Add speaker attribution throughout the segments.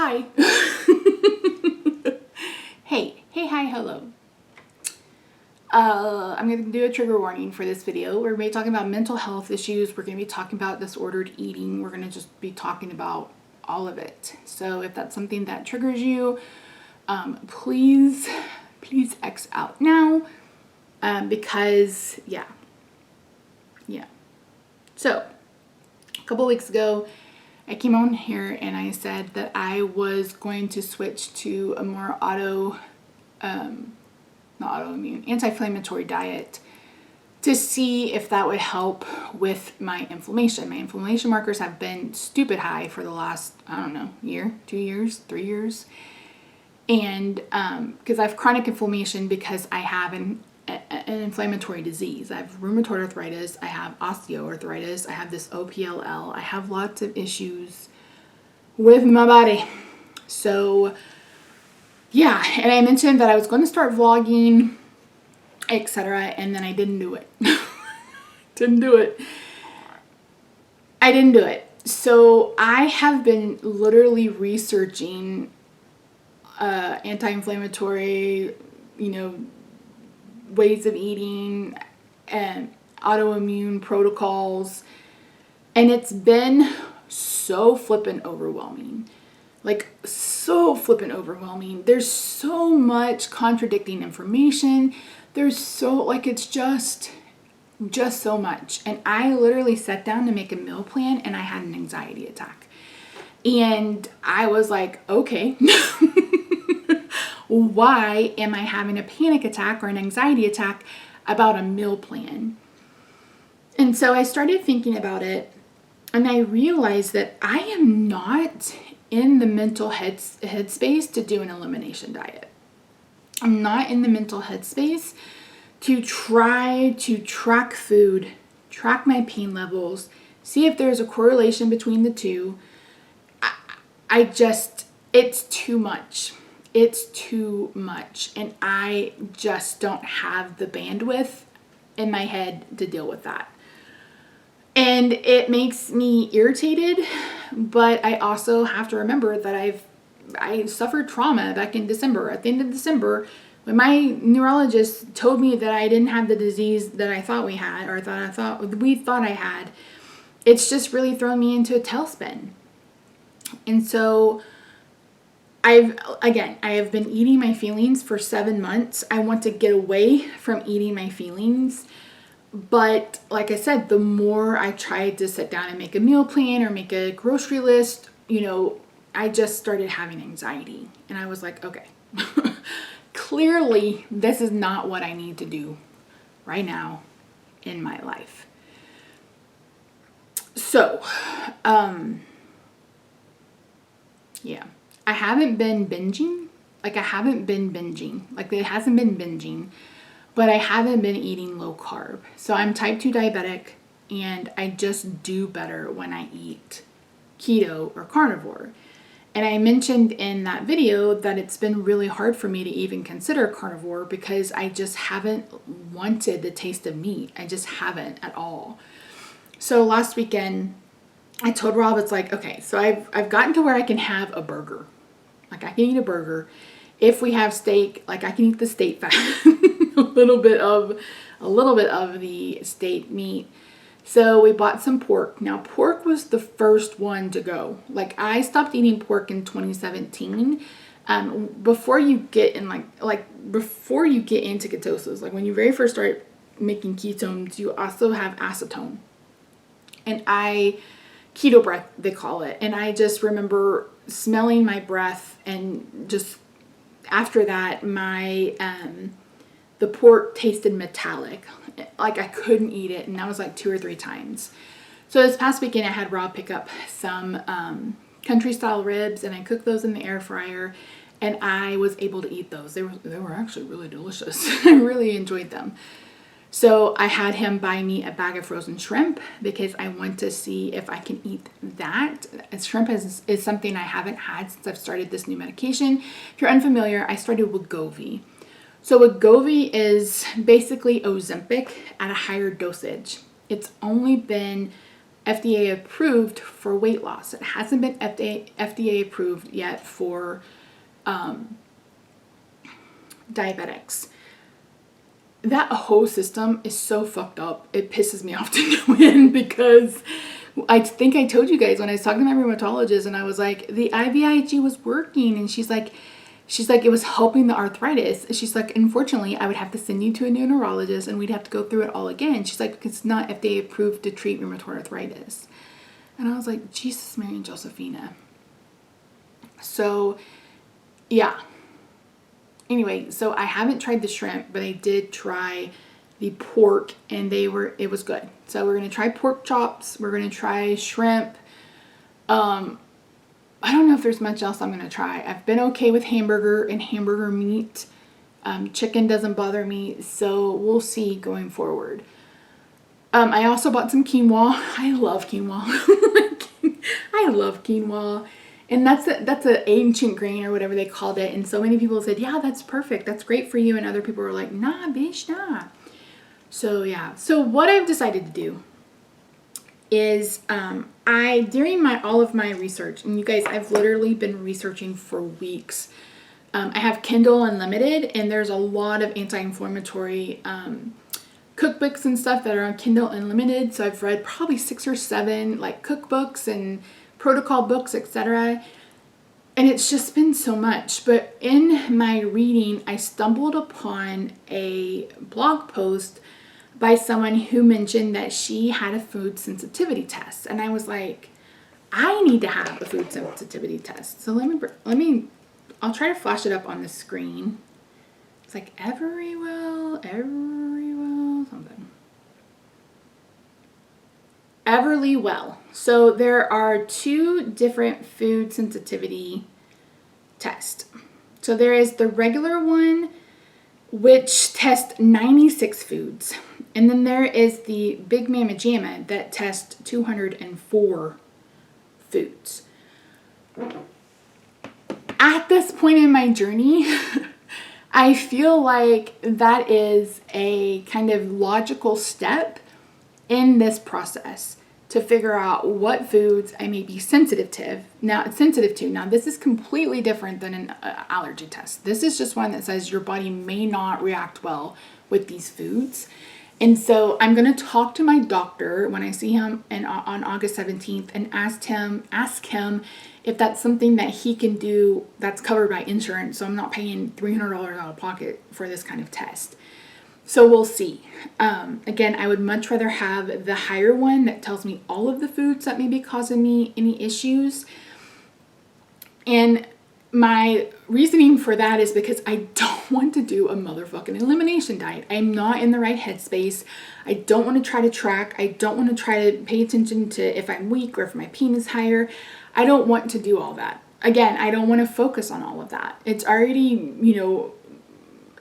Speaker 1: Hi. Hi, hello. I'm going to do a trigger warning for this video. We're going to be talking about mental health issues. We're going to be talking about disordered eating. We're going to just be talking about all of it. So if that's something that triggers you, please X out now, because yeah. So a couple weeks ago, I came on here and I said that I was going to switch to a more anti-inflammatory diet to see if that would help with my inflammation. My inflammation markers have been stupid high for the last, year, 2 years, 3 years. And because I have chronic inflammation because I have an inflammatory disease. I have rheumatoid arthritis, I have osteoarthritis, I have this OPLL, I have lots of issues with my body. So yeah, and I mentioned that I was going to start vlogging, etc., and then I didn't do it. I didn't do it. So I have been literally researching anti-inflammatory, ways of eating and autoimmune protocols, and it's been so flippin' overwhelming. There's so much contradicting information. There's it's just so much. And I literally sat down to make a meal plan and I had an anxiety attack. And I was like, okay, why am I having a panic attack or an anxiety attack about a meal plan? And so I started thinking about it, and I realized that I am not in the mental headspace to do an elimination diet. I'm not in the mental headspace to try to track food, track my pain levels, see if there's a correlation between the two. It's too much. It's too much. And I just don't have the bandwidth in my head to deal with that. And it makes me irritated, but I also have to remember that I suffered trauma back in December. At the end of December, when my neurologist told me that I didn't have the disease that I thought we had, or we thought I had, it's just really thrown me into a tailspin. And so I have been eating my feelings for 7 months. I want to get away from eating my feelings. But like I said, the more I tried to sit down and make a meal plan or make a grocery list, I just started having anxiety. And I was like, okay, clearly this is not what I need to do right now in my life. So, yeah, I haven't been binging. It hasn't been binging. But I haven't been eating low carb. So I'm type 2 diabetic, and I just do better when I eat keto or carnivore. And I mentioned in that video that it's been really hard for me to even consider carnivore because I just haven't wanted the taste of meat. I just haven't at all. So last weekend, I told Rob, it's like, okay, so I've gotten to where I can have a burger. I can eat a burger. If we have steak, I can eat the steak fat. a little bit of the steak meat. So we bought some pork. Now, pork was the first one to go. I stopped eating pork in 2017. Before you get in before you get into ketosis, when you very first start making ketones, you also have acetone. And keto breath, they call it. And I just remember smelling my breath, and just after that, the pork tasted metallic. I couldn't eat it, and that was 2 or 3 times. So this past weekend, I had Rob pick up some country style ribs, and I cooked those in the air fryer, and I was able to eat those. They were actually really delicious. I really enjoyed them. So I had him buy me a bag of frozen shrimp because I want to see if I can eat that. Shrimp is something I haven't had since I've started this new medication. If you're unfamiliar, I started Wegovy. So Wegovy is basically Ozempic at a higher dosage. It's only been FDA approved for weight loss. It hasn't been FDA approved yet for diabetics. That whole system is so fucked up. It pisses me off to no end, because I think I told you guys when I was talking to my rheumatologist and I was like, the IVIG was working, and she's like, it was helping the arthritis. She's like, unfortunately, I would have to send you to a new neurologist and we'd have to go through it all again. She's like, it's not FDA approved to treat rheumatoid arthritis. And I was like, Jesus, Mary, and Josephina. So, yeah. Anyway, so I haven't tried the shrimp, but I did try the pork, and it was good. So we're going to try pork chops. We're going to try shrimp. I don't know if there's much else I'm going to try. I've been okay with hamburger and hamburger meat. Chicken doesn't bother me, so we'll see going forward. I also bought some quinoa. I love quinoa. I love quinoa. And that's an ancient grain or whatever they called it. And so many people said, yeah, that's perfect. That's great for you. And other people were like, nah, bitch, nah. So yeah. So what I've decided to do is during all of my research, and you guys, I've literally been researching for weeks. I have Kindle Unlimited, and there's a lot of anti-inflammatory cookbooks and stuff that are on Kindle Unlimited. So I've read probably 6 or 7 like cookbooks and protocol books, etc. And it's just been so much. But in my reading, I stumbled upon a blog post by someone who mentioned that she had a food sensitivity test. And I was like, I need to have a food sensitivity test. So I'll try to flash it up on the screen. It's like Everlywell, something. Everlywell. So there are 2 different food sensitivity tests. So there is the regular one, which tests 96 foods. And then there is the Big Mama Jamma that tests 204 foods. At this point in my journey, I feel like that is a kind of logical step in this process to figure out what foods I may be sensitive to. Now, this is completely different than an allergy test. This is just one that says your body may not react well with these foods. And so I'm going to talk to my doctor when I see him on August 17th and ask him if that's something that he can do that's covered by insurance. So I'm not paying $300 out of pocket for this kind of test. So we'll see. Again, I would much rather have the higher one that tells me all of the foods that may be causing me any issues. And my reasoning for that is because I don't want to do a motherfucking elimination diet. I'm not in the right headspace. I don't want to try to track. I don't want to try to pay attention to if I'm weak or if my pain is higher. I don't want to do all that. Again, I don't want to focus on all of that. It's already,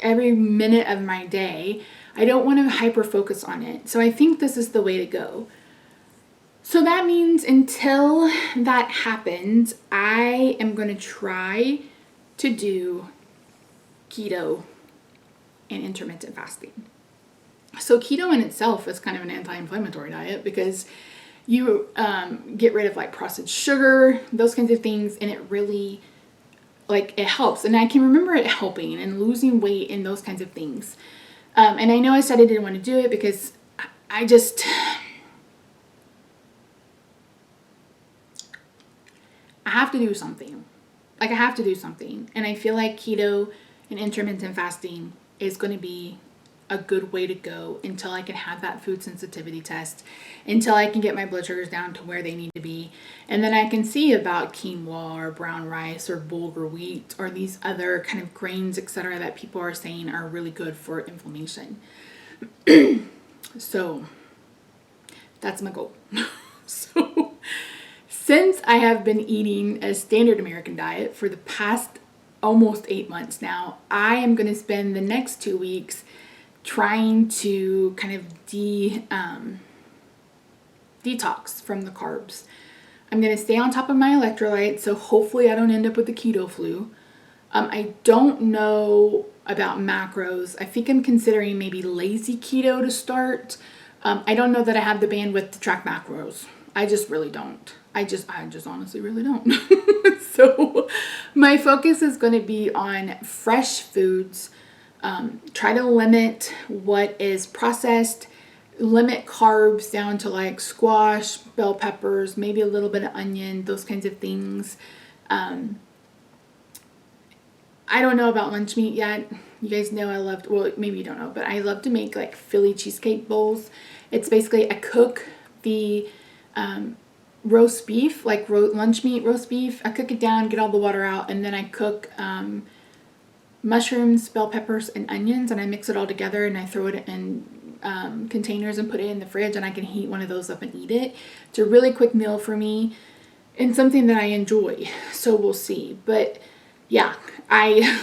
Speaker 1: every minute of my day. I don't want to hyper focus on it. So I think this is the way to go. So that means until that happens, I am going to try to do keto and intermittent fasting. So keto in itself is kind of an anti-inflammatory diet because you get rid of like processed sugar, those kinds of things, and it really, it helps. And I can remember it helping and losing weight and those kinds of things. And I know I said I didn't want to do it because I have to do something. I have to do something. And I feel like keto and intermittent fasting is going to be a good way to go until I can have that food sensitivity test, until I can get my blood sugars down to where they need to be. And then I can see about quinoa or brown rice or bulgur wheat or these other kind of grains, etc., that people are saying are really good for inflammation. So that's my goal. So since I have been eating a standard American diet for the past almost 8 months now, I am going to spend the next 2 weeks trying to kind of detox from the carbs. I'm going to stay on top of my electrolytes, so hopefully I don't end up with the keto flu. I don't know about macros. I think I'm considering maybe lazy keto to start. I don't know that I have the bandwidth to track macros. I just really don't. I just honestly really don't. So my focus is going to be on fresh foods. Try to limit what is processed, limit carbs down to like squash, bell peppers, maybe a little bit of onion, those kinds of things. I don't know about lunch meat yet. You guys know I love, well, maybe you don't know, but I love to make like Philly cheesecake bowls. It's basically I cook the roast beef, like lunch meat roast beef. I cook it down, get all the water out, and then I cook mushrooms, bell peppers, and onions, and I mix it all together, and I throw it in containers and put it in the fridge, and I can heat one of those up and eat it. It's a really quick meal for me and something that I enjoy. So we'll see. But yeah, I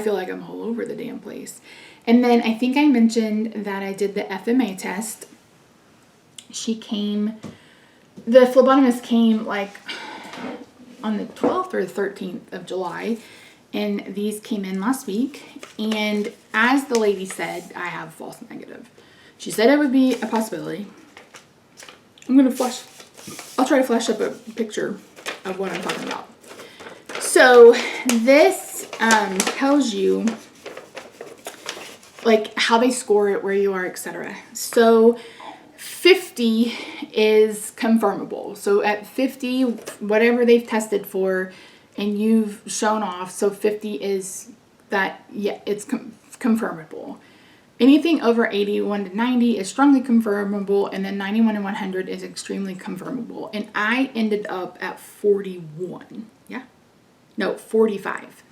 Speaker 1: feel like I'm all over the damn place. And then I think I mentioned that I did the FMA test. The phlebotomist came like on the 12th or the 13th of July, and these came in last week. And as the lady said, I have false negative. She said it would be a possibility. I'll try to flash up a picture of what I'm talking about. So this tells you like how they score it, where you are, etc. So 50 is confirmable. So at 50, whatever they've tested for and you've shown off, so 50 is that, yeah, it's confirmable. Anything over 81 to 90 is strongly confirmable, and then 91 and 100 is extremely confirmable. And I ended up at 41. Yeah? No, 45.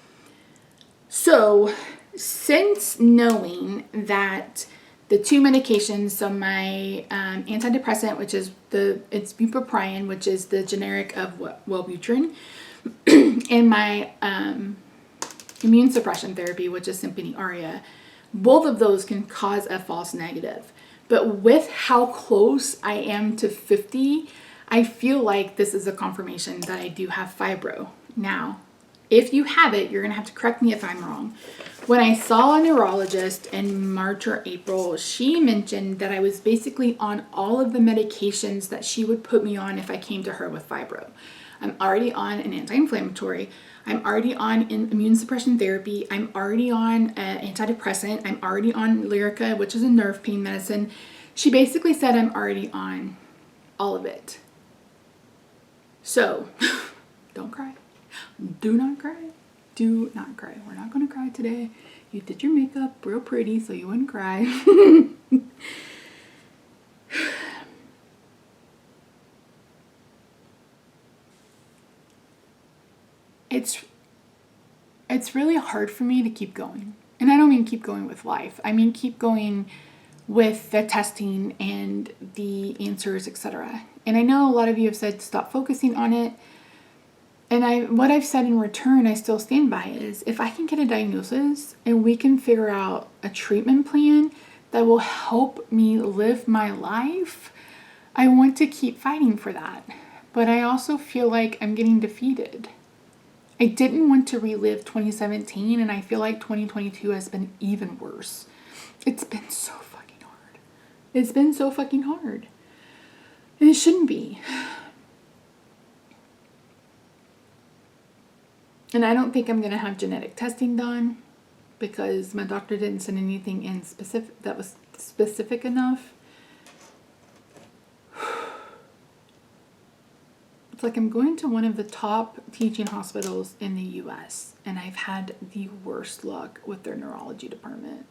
Speaker 1: So since knowing that the two medications, so my antidepressant, which is it's bupropion, which is the generic of Wellbutrin, and my immune suppression therapy, which is Simponi Aria, both of those can cause a false negative. But with how close I am to 50, I feel like this is a confirmation that I do have fibro. Now, if you have it, you're going to have to correct me if I'm wrong. When I saw a neurologist in March or April, she mentioned that I was basically on all of the medications that she would put me on if I came to her with fibro. I'm already on an anti-inflammatory. I'm already on immune suppression therapy. I'm already on antidepressant. I'm already on Lyrica, which is a nerve pain medicine. She basically said I'm already on all of it. So, don't cry. Do not cry. Do not cry. We're not going to cry today. You did your makeup real pretty so you wouldn't cry. It's really hard for me to keep going. And I don't mean keep going with life. I mean keep going with the testing and the answers, etc. And I know a lot of you have said stop focusing on it. And what I've said in return, I still stand by, is if I can get a diagnosis and we can figure out a treatment plan that will help me live my life, I want to keep fighting for that. But I also feel like I'm getting defeated. I didn't want to relive 2017, and I feel like 2022 has been even worse. It's been so fucking hard. It's been so fucking hard. And it shouldn't be. And I don't think I'm going to have genetic testing done because my doctor didn't send anything in specific that was specific enough. It's like I'm going to one of the top teaching hospitals in the US, and I've had the worst luck with their neurology department.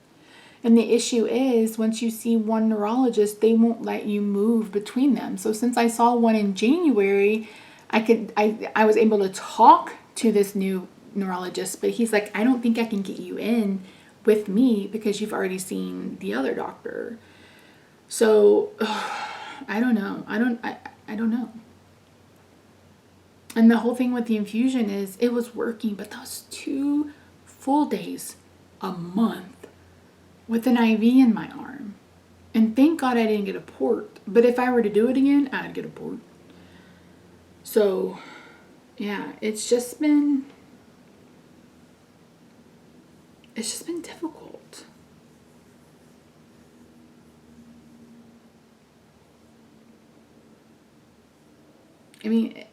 Speaker 1: And the issue is, once you see one neurologist, they won't let you move between them. So since I saw one in January, I was able to talk to this new neurologist, but he's like, I don't think I can get you in with me because you've already seen the other doctor. So I don't know. I don't know. And the whole thing with the infusion is it was working, but that was 2 full days a month with an IV in my arm. And thank God I didn't get a port. But if I were to do it again, I'd get a port. So yeah, it's just been difficult. I mean,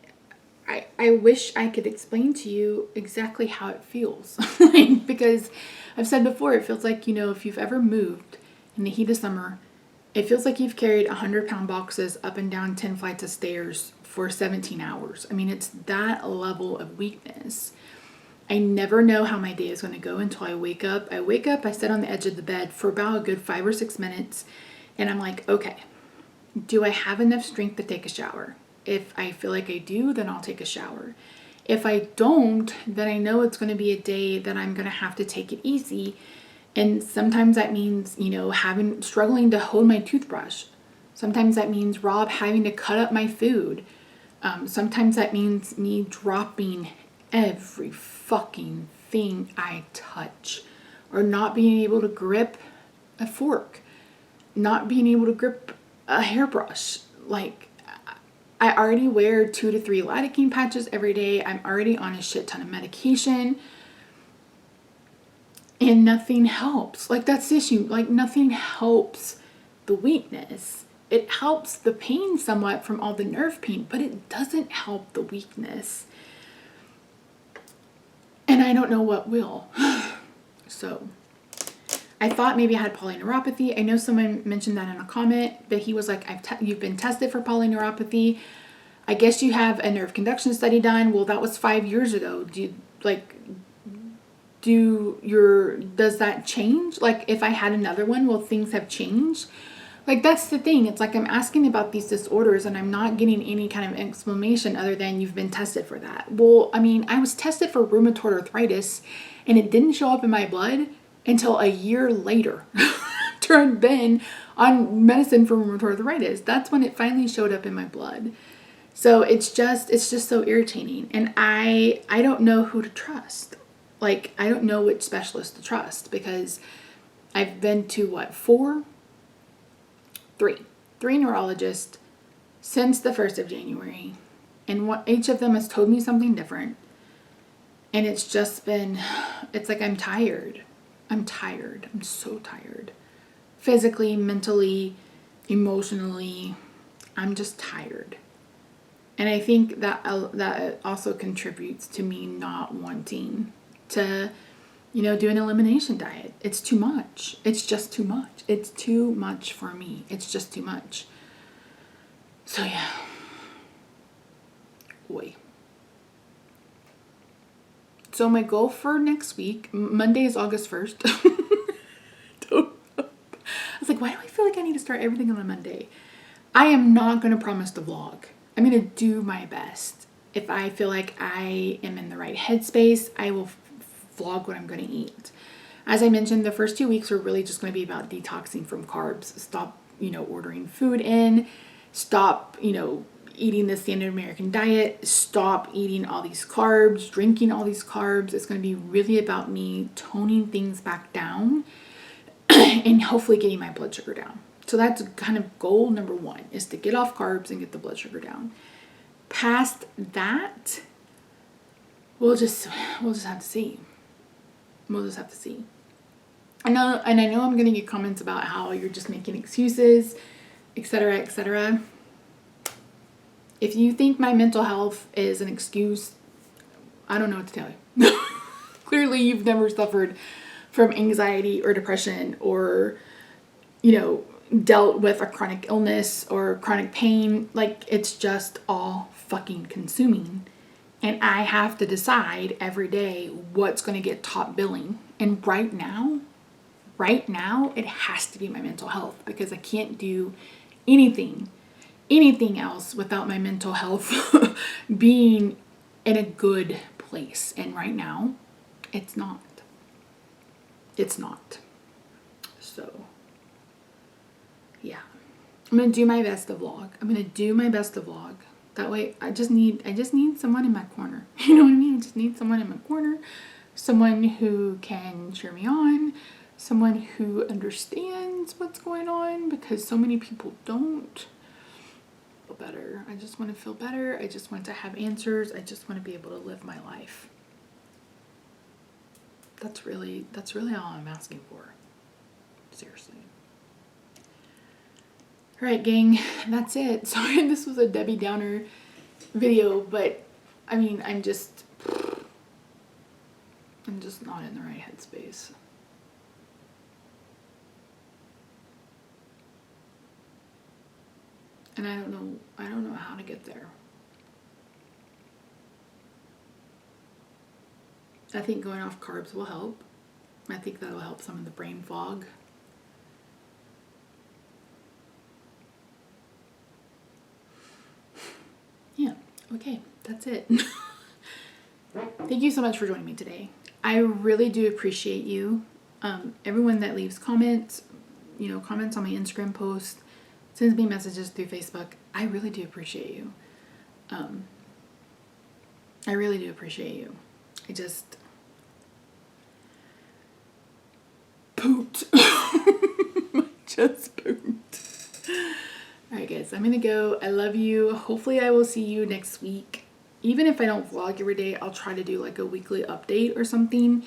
Speaker 1: I wish I could explain to you exactly how it feels. Like, because I've said before, it feels like, if you've ever moved in the heat of summer, it feels like you've carried 100-pound boxes up and down 10 flights of stairs for 17 hours. I mean, it's that level of weakness. I never know how my day is going to go until I wake up. I sit on the edge of the bed for about a good 5 or 6 minutes, and I'm like, okay, do I have enough strength to take a shower? If I feel like I do, then I'll take a shower. If I don't, then I know it's going to be a day that I'm going to have to take it easy. And sometimes that means, struggling to hold my toothbrush. Sometimes that means Rob having to cut up my food. Sometimes that means me dropping every fucking thing I touch, or not being able to grip a fork, not being able to grip a hairbrush. Like, I already wear 2 to 3 lidocaine patches every day. I'm already on a shit ton of medication, and nothing helps. Like, that's the issue. Like, nothing helps the weakness. It helps the pain somewhat from all the nerve pain, but it doesn't help the weakness. And I don't know what will. So I thought maybe I had polyneuropathy. I know someone mentioned that in a comment, but he was like, you've been tested for polyneuropathy. I guess you have a nerve conduction study done. Well, that was 5 years ago. Does that change? Like, if I had another one, will things have changed? Like, that's the thing. It's like I'm asking about these disorders and I'm not getting any kind of explanation other than you've been tested for that. Well, I mean, I was tested for rheumatoid arthritis and it didn't show up in my blood until a year later after I'd been on medicine for rheumatoid arthritis. That's when it finally showed up in my blood. So it's just so irritating. And I don't know who to trust. Like, I don't know which specialist to trust, because I've been to three neurologists since the 1st of January. And each of them has told me something different. And it's just been, it's like I'm tired. I'm so tired. Physically, mentally, emotionally, I'm just tired. And I think that also contributes to me not wanting to, do an elimination diet. It's too much. It's just too much. It's too much for me. It's just too much. So yeah. Boy. So my goal for next week, Monday is August 1st. I was like, why do I feel like I need to start everything on a Monday? I am not going to promise to vlog. I'm going to do my best. If I feel like I am in the right headspace, I will vlog what I'm going to eat. As I mentioned, the first 2 weeks are really just going to be about detoxing from carbs. Stop, ordering food in. Stop, eating the standard American diet. Stop eating all these carbs, drinking all these carbs. It's going to be really about me toning things back down and hopefully getting my blood sugar down. So that's kind of goal number 1, is to get off carbs and get the blood sugar down. Past that, we'll just have to see. We'll just have to see. I know I'm going to get comments about how you're just making excuses, etc., etc. If you think my mental health is an excuse, I don't know what to tell you. Clearly, you've never suffered from anxiety or depression or, dealt with a chronic illness or chronic pain. Like, it's just all fucking consuming. And I have to decide every day what's going to get top billing. And right now, it has to be my mental health, because I can't do anything else without my mental health being in a good place. And right now, it's not. So, yeah. I'm going to do my best to vlog. That way, I just need someone in my corner. You know what I mean? I just need someone in my corner. Someone who can cheer me on. Someone who understands what's going on, because so many people don't. Feel better. I just want to feel better. I just want to have answers. I just want to be able to live my life. That's really all I'm asking for. Seriously. All right, gang, that's it. Sorry, this was a Debbie Downer video, but I mean, I'm just not in the right headspace. And I don't know how to get there. I think going off carbs will help. I think that'll help some of the brain fog. Yeah, okay, that's it. Thank you so much for joining me today. I really do appreciate you. Everyone that leaves comments, comments on my Instagram post, sends me messages through Facebook. I really do appreciate you. I really do appreciate you. I just pooped. I just pooped. Alright guys, I'm gonna go. I love you. Hopefully I will see you next week. Even if I don't vlog every day, I'll try to do like a weekly update or something.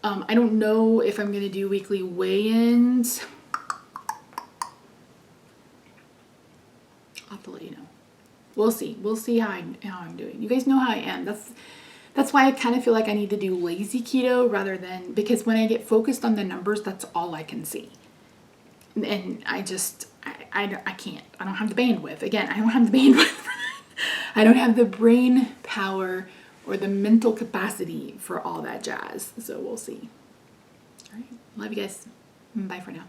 Speaker 1: I don't know if I'm gonna do weekly weigh-ins. I'll have to let you know. We'll see. We'll see how I'm doing. You guys know how I am. That's why I kind of feel like I need to do lazy keto rather than, because when I get focused on the numbers, that's all I can see. And I can't. I don't have the bandwidth. Again, I don't have the bandwidth for that. I don't have the brain power or the mental capacity for all that jazz. So we'll see. All right. Love you guys. Bye for now.